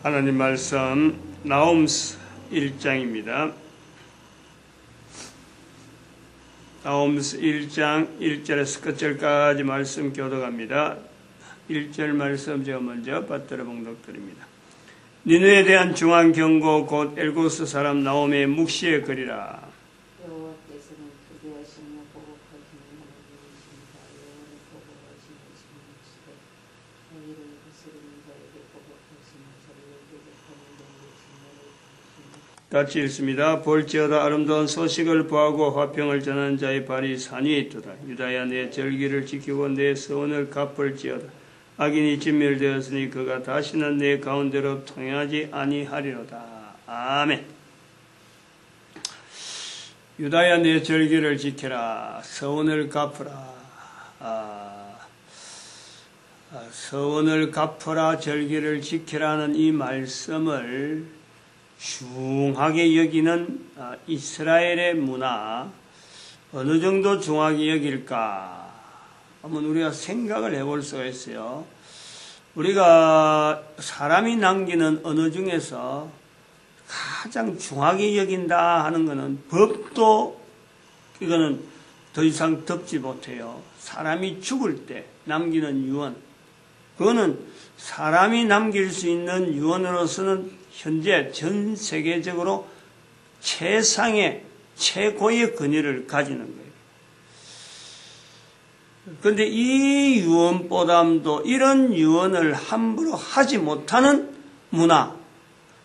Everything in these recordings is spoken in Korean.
하나님 말씀 나홈스 1장입니다. 나홈스 1장 1절에서 끝절까지 말씀 교독합니다. 1절 말씀 제가 먼저 받들어 봉독드립니다. 니느에 대한 중한 경고 곧 엘고스 사람 나홈의 묵시의 글이라. 여호와께서는 투대하시며 보복하시는 하나님이십니다. 여호와는 보복하시는 신이시되 자기를 거스르는 자에게 보복하시며 자기를 대적하는 자에게 진노를 베푸시며 같이 읽습니다. 볼지어다 아름다운 소식을 보하고 화평을 전하는 자의 발이 산 위에 있도다. 유다야 내 절기를 지키고 내 서원을 갚을지어다. 악인이 진멸되었으니 그가 다시는 내 가운데로 통행하지 아니하리로다. 아멘. 유다야 내 절기를 지켜라. 서원을 갚으라. 서원을 갚으라. 절기를 지키라는 이 말씀을 중하게 여기는 이스라엘의 문화, 어느 정도 중하게 여길까? 한번 우리가 생각을 해볼 수가 있어요. 우리가 사람이 남기는 언어 중에서 가장 중하게 여긴다 하는 것은 법도 이거는 더 이상 덮지 못해요. 사람이 죽을 때 남기는 유언, 그거는 사람이 남길 수 있는 유언으로서는 현재 전 세계적으로 최상의 최고의 권위를 가지는 거예요. 그런데 이 유언보다도 이런 유언을 함부로 하지 못하는 문화,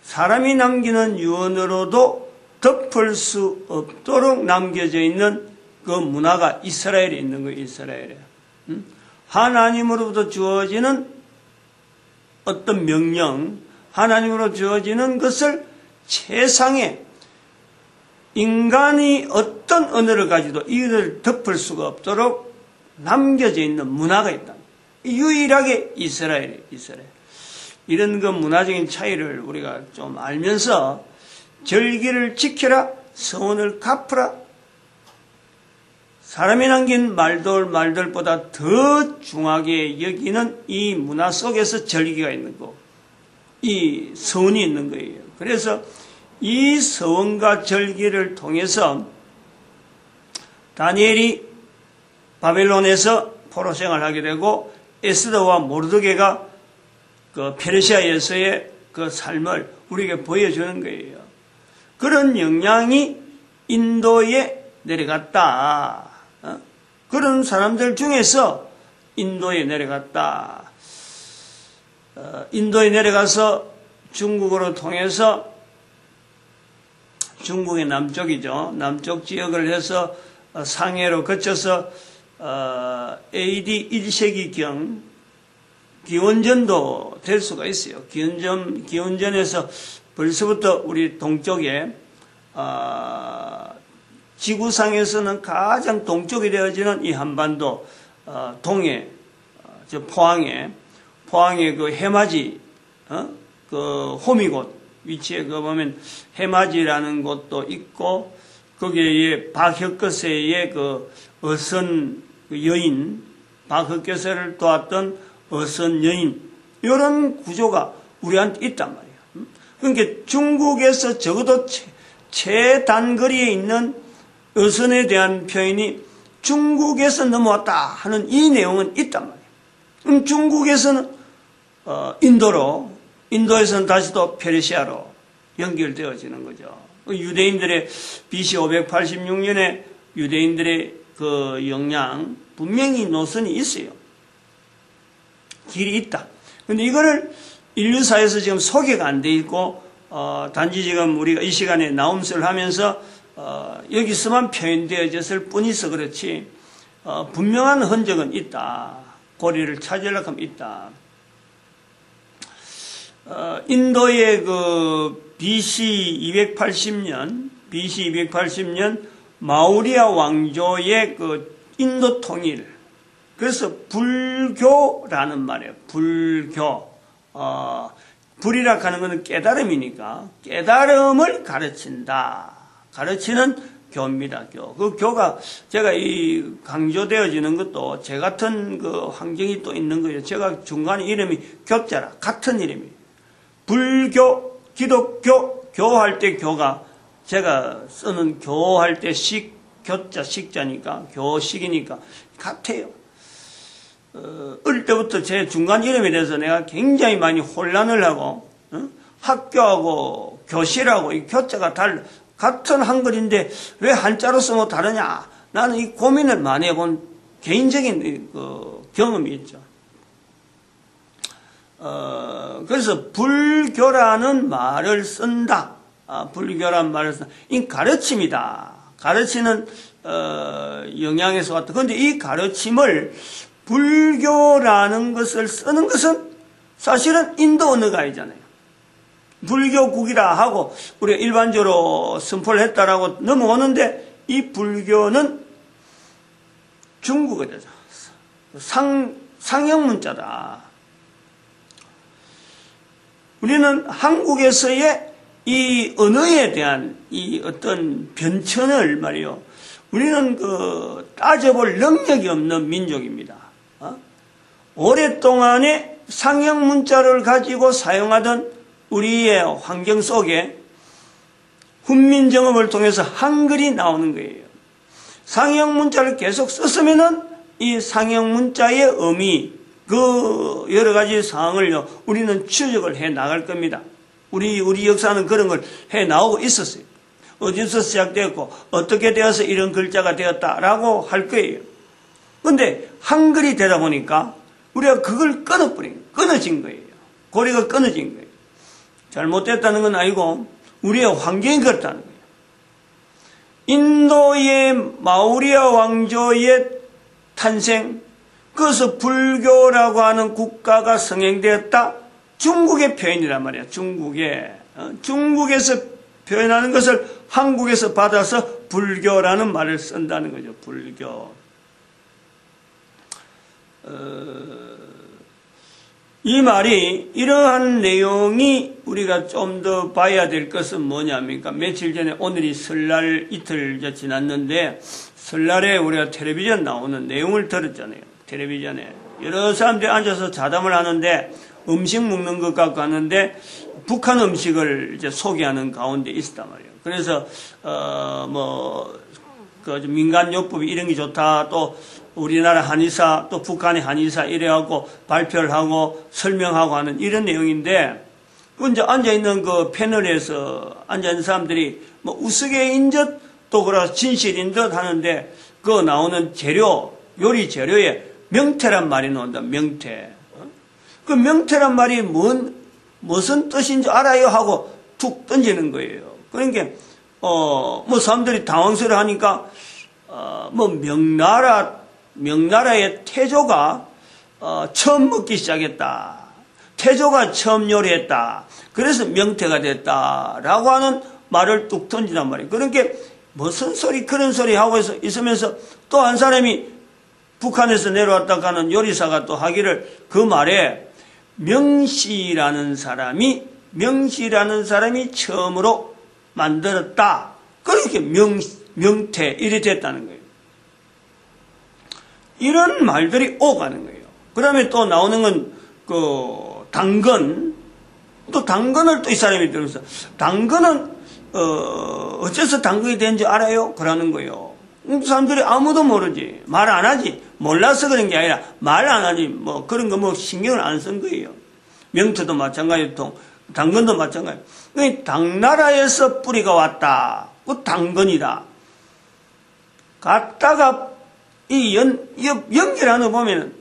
사람이 남기는 유언으로도 덮을 수 없도록 남겨져 있는 그 문화가 이스라엘에 있는 거예요. 이스라엘에. 하나님으로부터 주어지는 어떤 명령, 하나님으로 주어지는 것을 최상의 인간이 어떤 언어를 가지도 이것을 덮을 수가 없도록 남겨져 있는 문화가 있다. 유일하게 이스라엘. 이런 그 문화적인 차이를 우리가 좀 알면서 절기를 지켜라, 서원을 갚으라. 사람이 남긴 말들보다 더 중하게 여기는 이 문화 속에서 절기가 있는 거, 이 서원이 있는 거예요. 그래서 이 서원과 절기를 통해서 다니엘이 바벨론에서 포로 생활하게 되고 에스더와 모르드게가 그 페르시아에서의 그 삶을 우리에게 보여주는 거예요. 그런 영향이 인도에 내려갔다. 그런 사람들 중에서 인도에 내려갔다. 인도에 내려가서 중국으로 통해서 중국의 남쪽이죠. 남쪽 지역을 해서 상해로 거쳐서 AD 1세기경 기원전도 될 수가 있어요. 기원전에서 벌써부터 우리 동쪽에 지구상에서는 가장 동쪽이 되어지는 이 한반도 동해, 포항에 그 해맞이, 그 호미곶 위치에 그 보면 해맞이라는 곳도 있고 거기에 박혁거세의 그 어선 여인, 박혁거세를 도왔던 어선 여인, 이런 구조가 우리한테 있단 말이에요. 그러니까 중국에서 적어도 최단거리에 있는 어선에 대한 표현이 중국에서 넘어왔다 하는 이 내용은 있단 말이에요. 그럼 중국에서는 인도에서는 다시 또 페르시아로 연결되어지는 거죠. 유대인들의 BC 586년에 유대인들의 그 영향, 분명히 노선이 있어요. 길이 있다. 근데 이거를 인류사에서 지금 소개가 안 돼 있고, 단지 지금 우리가 이 시간에 나홈스를 하면서, 여기서만 표현되어졌을 뿐이서 그렇지, 분명한 흔적은 있다. 고리를 찾으려고 하면 있다. 인도의 그 BC 280년 마우리아 왕조의 그 인도 통일. 그래서 불교라는 말이에요. 불교. 불이라 하는 것은 깨달음이니까 깨달음을 가르치는 교입니다. 그 교가 제가 이 강조되어지는 것도 제 같은 그 환경이 또 있는 거예요. 제가 중간에 이름이 교자라 같은 이름이. 불교, 기독교, 교할 때 교가 제가 쓰는 교할 때 교자 식자니까 교식이니까 같아요. 어릴 때부터 제 중간 이름에 대해서 내가 굉장히 많이 혼란을 하고 학교하고 교실하고 이 교자가 같은 한글인데 왜 한자로 쓰면 다르냐, 나는 이 고민을 많이 해본 개인적인 경험이 있죠. 그래서 불교라는 말을 쓴다. 불교라는 말을 쓴다. 이 가르침이다. 가르치는 영향에서 왔다. 그런데 이 가르침을 불교라는 것을 쓰는 것은 사실은 인도 언어가 아니잖아요. 불교국이라 하고 우리가 일반적으로 선포를 했다라고 넘어오는데 이 불교는 중국어죠. 상형문자다. 우리는 한국에서의 이 언어에 대한 이 어떤 변천을 말이요, 우리는 따져볼 능력이 없는 민족입니다. 오랫동안에 상형문자를 가지고 사용하던 우리의 환경 속에 훈민정음을 통해서 한글이 나오는 거예요. 상형문자를 계속 썼으면은 이 상형문자의 의미, 여러 가지 사항을요, 우리는 추적을 해 나갈 겁니다. 우리 역사는 그런 걸 해 나오고 있었어요. 어디서 시작되었고, 어떻게 되어서 이런 글자가 되었다라고 할 거예요. 근데 한글이 되다 보니까 우리가 그걸 끊어진 거예요. 고리가 끊어진 거예요. 잘못됐다는 건 아니고 우리의 환경이 그렇다는 거예요. 인도의 마우리아 왕조의 탄생, 그래서 불교라고 하는 국가가 성행되었다. 중국의 표현이란 말이야. 중국에서 표현하는 것을 한국에서 받아서 불교라는 말을 쓴다는 거죠. 불교. 이 말이, 이러한 내용이 우리가 좀 더 봐야 될 것은 뭐냐입니까? 며칠 전에, 오늘이 설날 이틀 지났는데, 설날에 우리가 텔레비전 나오는 내용을 들었잖아요. 텔레비전에. 여러 사람들이 앉아서 자담을 하는데, 음식 먹는 것 같고 하는데, 북한 음식을 이제 소개하는 가운데 있었단 말이에요. 그래서, 민간요법이 이런 게 좋다. 또, 우리나라 한의사, 또 북한의 한의사 이래갖고 발표를 하고 설명하고 하는 이런 내용인데, 이제 앉아있는 그 패널에서 앉아있는 사람들이 우스개인 듯, 또 진실인 듯 하는데, 그 나오는 요리 재료에 명태란 말이 나온다, 명태. 그 명태란 말이 무슨 뜻인지 알아요? 하고 툭 던지는 거예요. 그러니까, 사람들이 당황스러워 하니까, 명나라의 태조가 처음 먹기 시작했다. 태조가 처음 요리했다. 그래서 명태가 됐다라고 하는 말을 뚝 던지단 말이에요. 그러니까 무슨 소리 그런 소리 하고 있으면서 또 한 사람이 북한에서 내려왔다 가는 요리사가 또 하기를, 그 말에 명시라는 사람이 처음으로 만들었다. 그렇게 명태 이래 됐다는 거예요. 이런 말들이 오가는 거예요. 그 다음에 또 나오는 건, 당근. 또 당근을 또 이 사람이 들으면서, 당근은, 어째서 당근이 된지 알아요? 그러는 거예요. 사람들이 아무도 모르지. 말 안 하지. 몰라서 그런 게 아니라, 말 안 하지. 그런 거 신경을 안 쓴 거예요. 명태도 마찬가지고, 당근도 마찬가지. 당나라에서 뿌리가 왔다. 그 당근이다. 갖다가, 연결하는 거 보면은,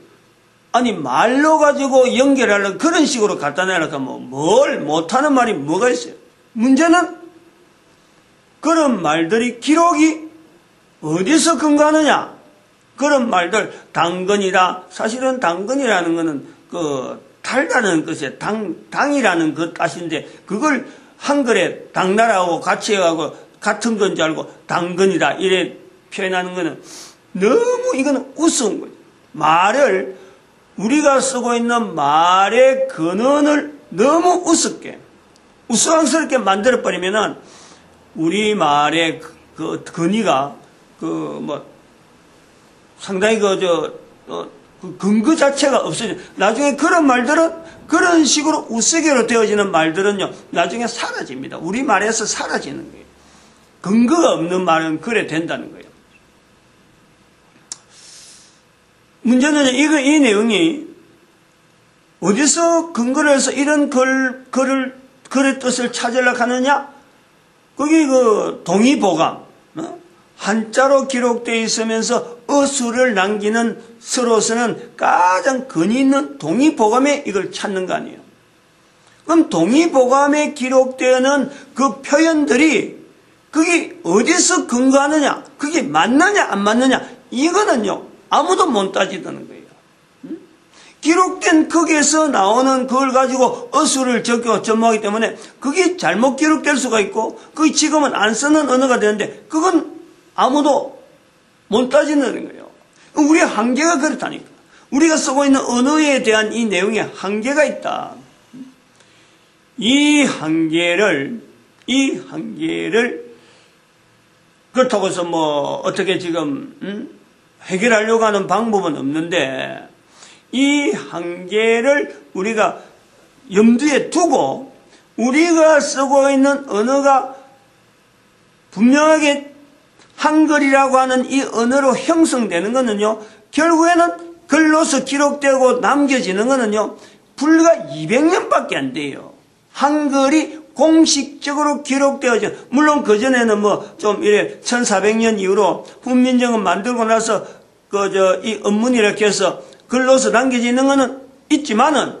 아니, 말로 가지고 연결하려고 그런 식으로 갖다 내려니까 뭘 못하는 말이 뭐가 있어요? 문제는 그런 말들이 기록이 어디서 근거하느냐? 그런 말들, 당근이다. 사실은 당근이라는 거는 달다는 것이에요. 당이라는 것 뜻인데, 그걸 한글에 당나라하고 같이 해가고 같은 건 줄 알고 당근이다. 이래 표현하는 거는 너무 이거는 우스운 거예요. 우리가 쓰고 있는 말의 근원을 너무 우스꽝스럽게 만들어버리면은, 우리 말의 근위가, 상당히 그 근거 자체가 없어져. 나중에 그런 말들은, 그런 식으로 우스개로 되어지는 말들은요, 나중에 사라집니다. 우리말에서 사라지는 거예요. 근거가 없는 말은 그래 된다는 거예요. 문제는 이 내용이 어디서 근거를 해서 이런 글의 뜻을 찾으려고 하느냐? 거기 그 동의보감, 한자로 기록되어 있으면서 어수를 남기는 서로서는 가장 근위 있는 동의보감에 이걸 찾는 거 아니에요. 그럼 동의보감에 기록되는 그 표현들이 그게 어디서 근거하느냐, 그게 맞느냐 안 맞느냐, 이거는요 아무도 못 따지는 거예요. 기록된 거기에서 나오는 그걸 가지고 어수를 접목하기 때문에 그게 잘못 기록될 수가 있고, 그게 지금은 안 쓰는 언어가 되는데 그건 아무도 못 따지는 거예요. 우리의 한계가 그렇다니까. 우리가 쓰고 있는 언어에 대한 이 내용에 한계가 있다. 이 한계를 그렇다고 해서 뭐 어떻게 지금 해결하려고 하는 방법은 없는데, 이 한계를 우리가 염두에 두고 우리가 쓰고 있는 언어가 분명하게 한글이라고 하는 이 언어로 형성되는 것은요, 결국에는 글로서 기록되고 남겨지는 것은요, 불과 200년밖에 안 돼요. 한글이 공식적으로 기록되어져. 물론 그전에는 뭐 좀 이래 1400년 이후로 훈민정음 만들고 나서 이 언문 이렇게 해서 글로서 남겨지는 것은 있지만은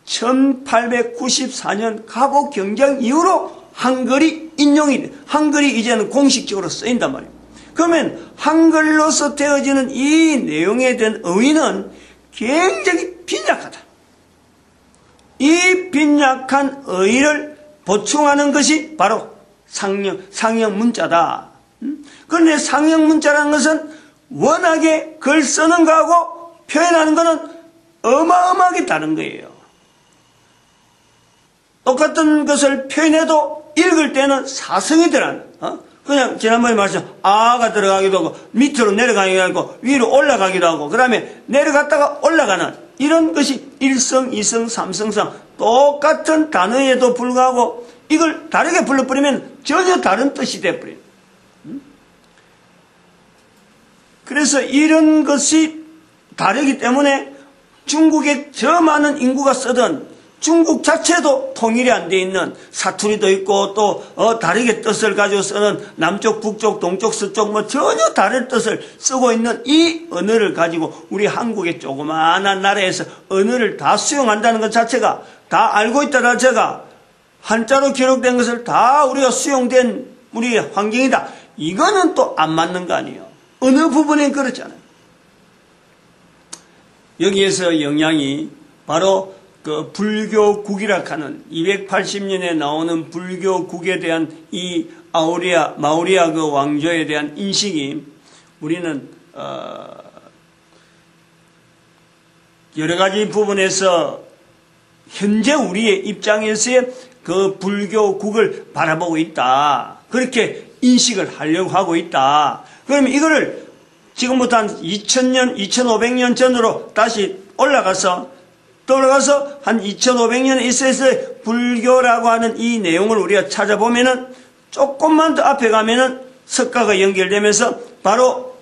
1894년 갑오 경장 이후로 한글이 한글이 이제는 공식적으로 쓰인단 말이에요. 그러면 한글로서 되어지는 이 내용에 대한 의의는 굉장히 빈약하다. 이 빈약한 의의를 보충하는 것이 바로 상형 문자다. 그런데 상형 문자라는 것은 워낙에 글 쓰는 거하고 표현하는 것은 어마어마하게 다른 거예요. 똑같은 것을 표현해도 읽을 때는 사성이 들어가는, 그냥 지난번에 말씀 아가 들어가기도 하고 밑으로 내려가기도 하고 위로 올라가기도 하고 그 다음에 내려갔다가 올라가는 이런 것이 1성, 2성, 3성상 똑같은 단어에도 불구하고 이걸 다르게 불러버리면 전혀 다른 뜻이 돼버려요. 그래서 이런 것이 다르기 때문에 중국에 저 많은 인구가 쓰던 중국 자체도 통일이 안 돼 있는 사투리도 있고 또 다르게 뜻을 가지고 쓰는 남쪽, 북쪽, 동쪽, 서쪽 뭐 전혀 다른 뜻을 쓰고 있는 이 언어를 가지고 우리 한국의 조그마한 나라에서 언어를 다 수용한다는 것 자체가, 다 알고 있다는 자체가, 한자로 기록된 것을 다 우리가 수용된 우리의 환경이다. 이거는 또 안 맞는 거 아니에요. 어느 부분에 그렇잖아요. 여기에서 영향이 바로 그 불교국이라 하는 280년에 나오는 불교국에 대한 이 마우리아 그 왕조에 대한 인식이 우리는 여러 가지 부분에서 현재 우리의 입장에서의 그 불교국을 바라보고 있다. 그렇게 인식을 하려고 하고 있다. 그러면 이거를 지금부터 한 2000년, 2500년 전으로 다시 돌아가서 한 2500년에 있어서 불교라고 하는 이 내용을 우리가 찾아보면은 조금만 더 앞에 가면은 석가가 연결되면서 바로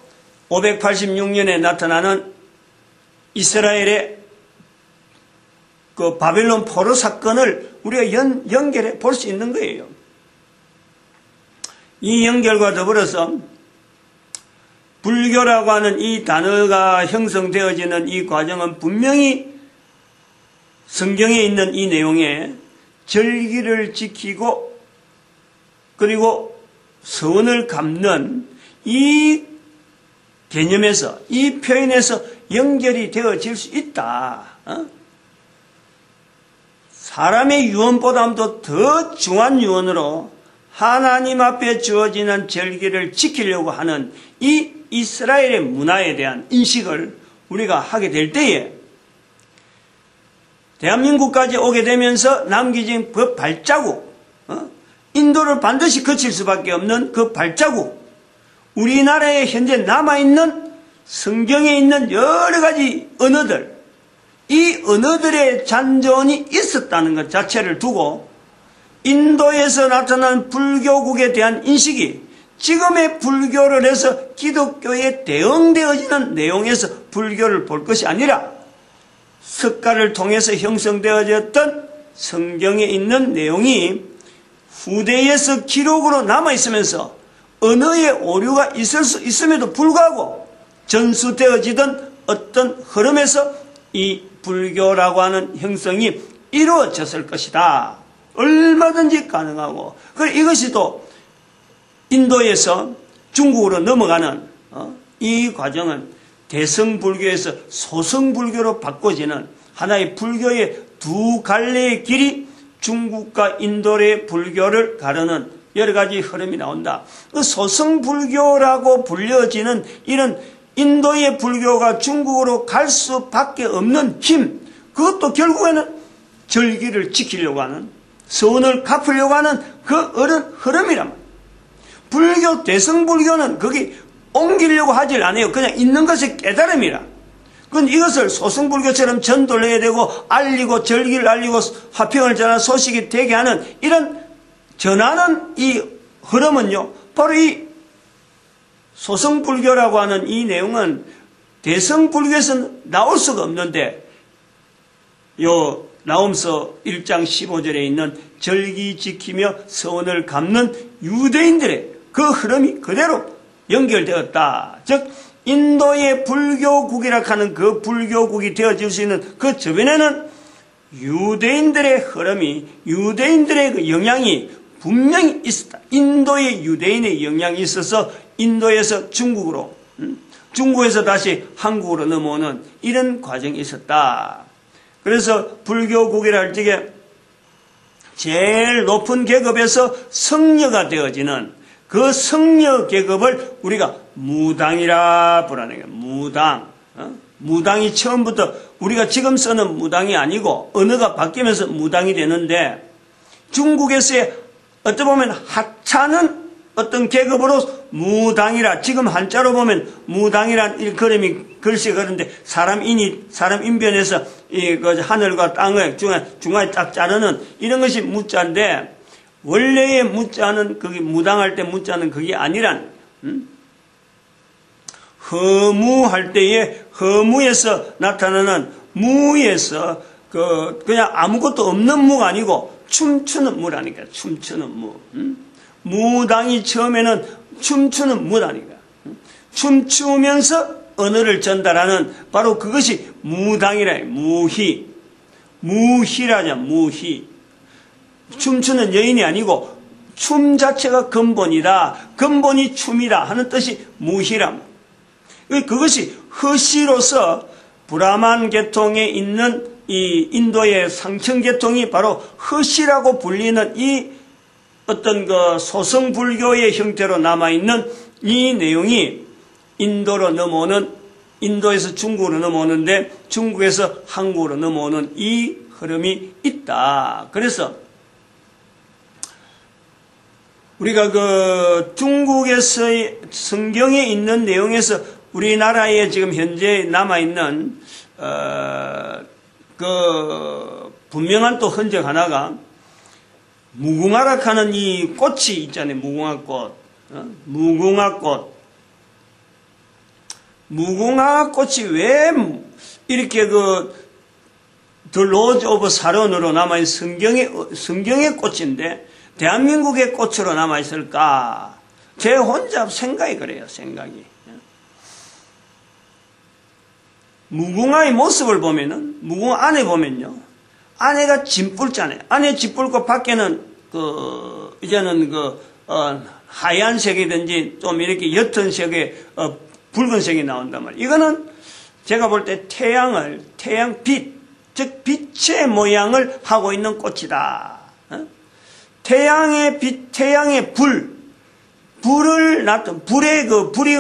586년에 나타나는 이스라엘의 그 바벨론 포로 사건을 우리가 연결해 볼 수 있는 거예요. 이 연결과 더불어서 불교라고 하는 이 단어가 형성되어지는 이 과정은 분명히 성경에 있는 이 내용에 절기를 지키고 그리고 서원을 갚는 이 개념에서, 이 표현에서 연결이 되어질 수 있다. 사람의 유언보다도 더 중한 유언으로 하나님 앞에 주어지는 절기를 지키려고 하는 이 이스라엘의 문화에 대한 인식을 우리가 하게 될 때에 대한민국까지 오게 되면서 남겨진 그 발자국, 인도를 반드시 거칠 수밖에 없는 그 발자국, 우리나라에 현재 남아있는 성경에 있는 여러 가지 언어들, 이 언어들의 잔존이 있었다는 것 자체를 두고 인도에서 나타난 불교국에 대한 인식이 지금의 불교를 해서 기독교에 대응되어지는 내용에서 불교를 볼 것이 아니라 석가를 통해서 형성되어졌던 성경에 있는 내용이 후대에서 기록으로 남아있으면서 언어의 오류가 있을 수 있음에도 불구하고 전수되어지던 어떤 흐름에서 이 불교라고 하는 형성이 이루어졌을 것이다. 얼마든지 가능하고, 그리고 이것이 또 인도에서 중국으로 넘어가는 이 과정은 대성불교에서 소성불교로 바꿔지는 하나의 불교의 두 갈래의 길이 중국과 인도의 불교를 가르는 여러 가지 흐름이 나온다. 그 소성불교라고 불려지는 이런 인도의 불교가 중국으로 갈 수밖에 없는 힘, 그것도 결국에는 절기를 지키려고 하는, 선을 갚으려고 하는 그 흐름이란 말이에요. 불교, 대성불교는 거기 옮기려고 하질 않아요. 그냥 있는 것이 깨달음이라. 그건 이것을 소승불교처럼 전도를 해야 되고, 알리고, 절기를 알리고, 화평을 전하는 소식이 되게 하는 이런 전하는 이 흐름은요, 바로 이 소승불교라고 하는 이 내용은 대성불교에서는 나올 수가 없는데, 요 나홈서 1장 15절에 있는 절기 지키며 선을 갚는 유대인들의 그 흐름이 그대로 연결되었다. 즉 인도의 불교국이라 하는 그 불교국이 되어질 수 있는 그 저변에는 유대인들의 흐름이, 유대인들의 그 영향이 분명히 있었다. 인도의 유대인의 영향이 있어서 인도에서 중국으로, 중국에서 다시 한국으로 넘어오는 이런 과정이 있었다. 그래서 불교국이라 할 적에 제일 높은 계급에서 성녀가 되어지는 그 성녀 계급을 우리가 무당이라 부르는 거예요. 무당. 무당이 처음부터 우리가 지금 쓰는 무당이 아니고 언어가 바뀌면서 무당이 되는데, 중국에서의 어떻게 보면 하찮은 어떤 계급으로 무당이라, 지금 한자로 보면 무당이란 일컬음이 글씨 그런데 사람 인변에서 그 하늘과 땅을 중간에 딱 자르는 이런 것이 무자인데, 원래의 무자는 그게 무당할 때 무자는 그게 아니란, 허무할 때에 허무에서 나타나는 무에서 그냥 아무것도 없는 무가 아니고 춤추는 무라니까. 춤추는 무. 무당이 처음에는 춤추는 무라니까. 춤추면서 언어를 전달하는 바로 그것이 무당이라. 무희. 무희라자. 무희. 춤추는 여인이 아니고 춤 자체가 근본이다. 근본이 춤이다 하는 뜻이 무희람. 그것이 허시로서 브라만 계통에 있는 이 인도의 상층 계통이 바로 허시라고 불리는 이 어떤 그 소성불교의 형태로 남아있는 이 내용이 인도로 넘어오는, 인도에서 중국으로 넘어오는데 중국에서 한국으로 넘어오는 이 흐름이 있다. 그래서 우리가 그 중국에서의 성경에 있는 내용에서 우리나라에 지금 현재 남아있는 그 분명한 또 흔적 하나가 무궁화라 하는 이 꽃이 있잖아요. 무궁화꽃. 무궁화꽃. 무궁화꽃이 왜 이렇게 The Rose of Sharon으로 남아있는 성경의 꽃인데 대한민국의 꽃으로 남아있을까? 제 혼자 생각이 그래요. 생각이. 무궁화의 모습을 보면은, 무궁화 안에 보면요, 안에가 진뿔잖아요. 안에 진뿔고 밖에는 이제는 하얀색이든지 좀 이렇게 옅은 색의 붉은색이 나온단 말이에요. 이거는 제가 볼 때 태양빛, 즉 빛의 모양을 하고 있는 꽃이다. 태양의 빛, 태양의 불이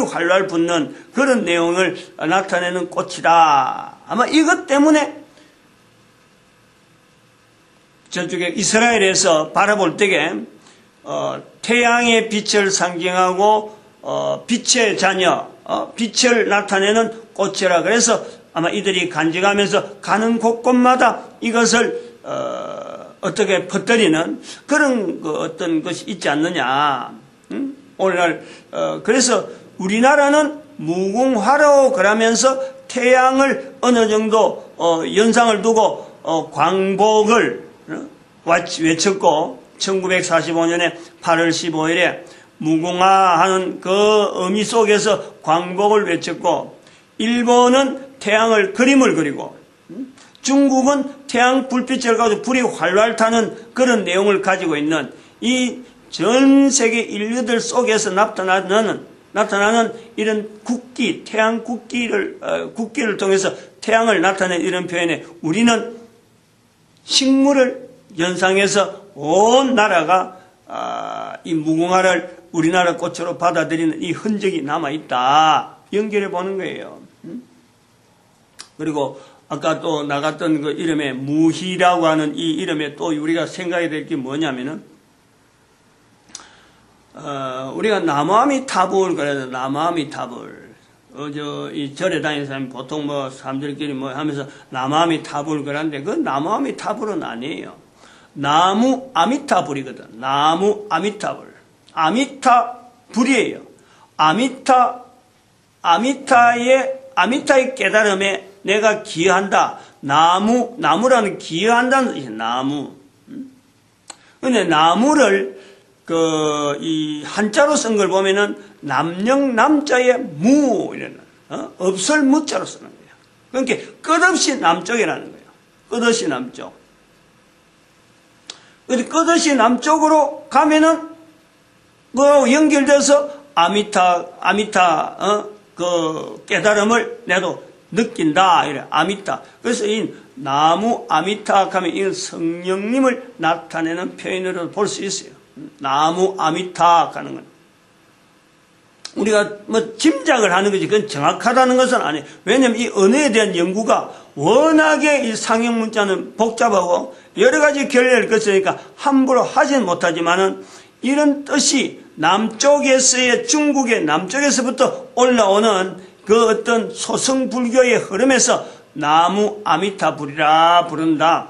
활활 붙는 그런 내용을 나타내는 꽃이다. 아마 이것 때문에 저쪽에 이스라엘에서 바라볼 때에 태양의 빛을 상징하고 빛의 자녀, 빛을 나타내는 꽃이라 그래서 아마 이들이 간직하면서 가는 곳곳마다 이것을 어떻게 퍼뜨리는 그런 어떤 것이 있지 않느냐. 오늘날 그래서 우리나라는 무궁화로 그러면서 태양을 어느 정도 연상을 두고 광복을 외쳤고 1945년에 8월 15일에 무궁화하는 그 의미 속에서 광복을 외쳤고 일본은 태양을 그림을 그리고 중국은 태양 불빛을 가지고 불이 활활 타는 그런 내용을 가지고 있는 이 전 세계 인류들 속에서 나타나는 이런 국기, 태양 국기를 통해서 태양을 나타내는 이런 표현에 우리는 식물을 연상해서 온 나라가 이 무궁화를 우리나라 꽃으로 받아들이는 이 흔적이 남아있다. 연결해 보는 거예요. 그리고 아까 또 나갔던 그 이름에 무희라고 하는 이 이름에 또 우리가 생각해야 될 게 뭐냐면은 우리가 나무아미타불 그래서 나무아미타불 이 절에 다니는 사람이 보통 뭐 사람들끼리 뭐 하면서 나무아미타불 그러는데 그 나무아미타불은 아니에요. 나무 아미타불이거든. 나무 아미타불. 아미타불이에요. 아미타의 깨달음에 내가 기여한다. 나무라는 기여한다는 뜻이에요. 나무. 근데 나무를 이 한자로 쓴 걸 보면은 남령 남자의 무 이라는 없을 무자로 쓰는 거예요. 그러니까 끝없이 남쪽이라는 거예요. 끝없이 남쪽. 근데 끝없이 남쪽으로 가면은 뭐 연결돼서 아미타 그 깨달음을 내도 느낀다 이래 아미타. 그래서 이 나무 아미타 하면 이건 성령님을 나타내는 표현으로 볼 수 있어요. 나무 아미타 하는 건 우리가 뭐 짐작을 하는 거지 그건 정확하다는 것은 아니에요. 왜냐하면 이 언어에 대한 연구가 워낙에 이 상형 문자는 복잡하고 여러 가지 결례를 거치니까 함부로 하지는 못하지만은 이런 뜻이 남쪽에서의 중국의 남쪽에서부터 올라오는 그 어떤 소승불교의 흐름에서 나무 아미타불이라 부른다.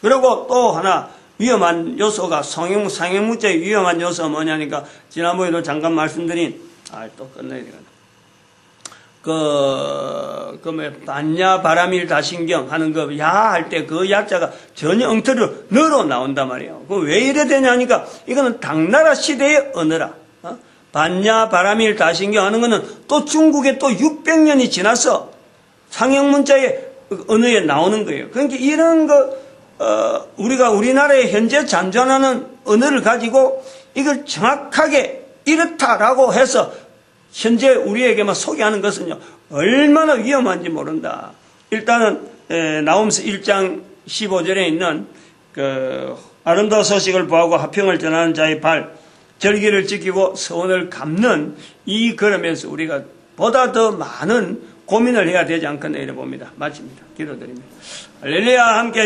그리고 또 하나 위험한 요소가 상형문자의 위험한 요소가 뭐냐니까 지난번에도 잠깐 말씀드린 또 끝내야 되겠다. 반야 바라밀 다신경 하는 거 야 할 때 그 야자가 전혀 엉터리로 너로 나온단 말이에요. 그 왜 이래 되냐니까 이거는 당나라 시대의 언어라. 반야 바라밀 다신경 하는 거는 또 중국에 또 600년이 지나서 상형문자의 언어에 나오는 거예요. 그러니까 이런 거 우리가 우리나라에 현재 잔존하는 언어를 가지고 이걸 정확하게 이렇다라고 해서 현재 우리에게만 소개하는 것은요 얼마나 위험한지 모른다. 일단은 나홈서 1장 15절에 있는 그 아름다운 소식을 보하고 화평을 전하는 자의 발 절기를 지키고 서원을 갚는 이 걸음에서 우리가 보다 더 많은 고민을 해야 되지 않겠나 이래 봅니다. 마칩니다. 기도드립니다. 할렐루야 함께